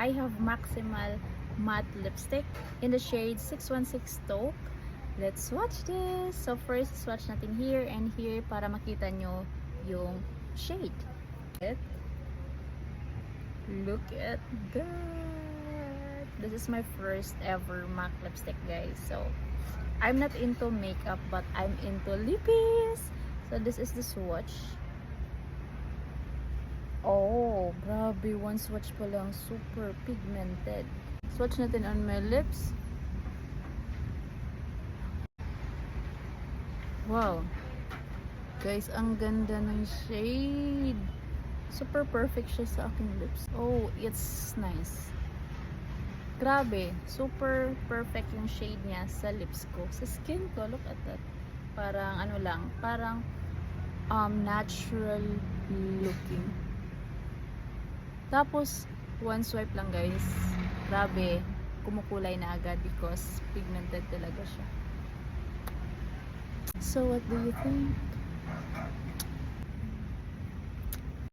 I have Maximal Matte Lipstick in the shade 616 Taupe. Let's swatch this. So first, swatch natin here and here para makita nyo yung shade. Look at that. This is my first ever MAC lipstick, guys. So I'm not into makeup, but I'm into lippies. So this is the swatch. Oh, grabe. One swatch pa lang. Super pigmented. Swatch natin on my lips. Wow. Guys, ang ganda ng shade. Super perfect siya sa aking lips. Oh, it's nice. Grabe. Super perfect yung shade niya sa lips ko. Sa skin ko, look at that. Parang ano lang, parang natural looking. Tapos, one swipe lang, guys. Grabe. Kumukulay na agad because pigmented talaga siya. So what do you think?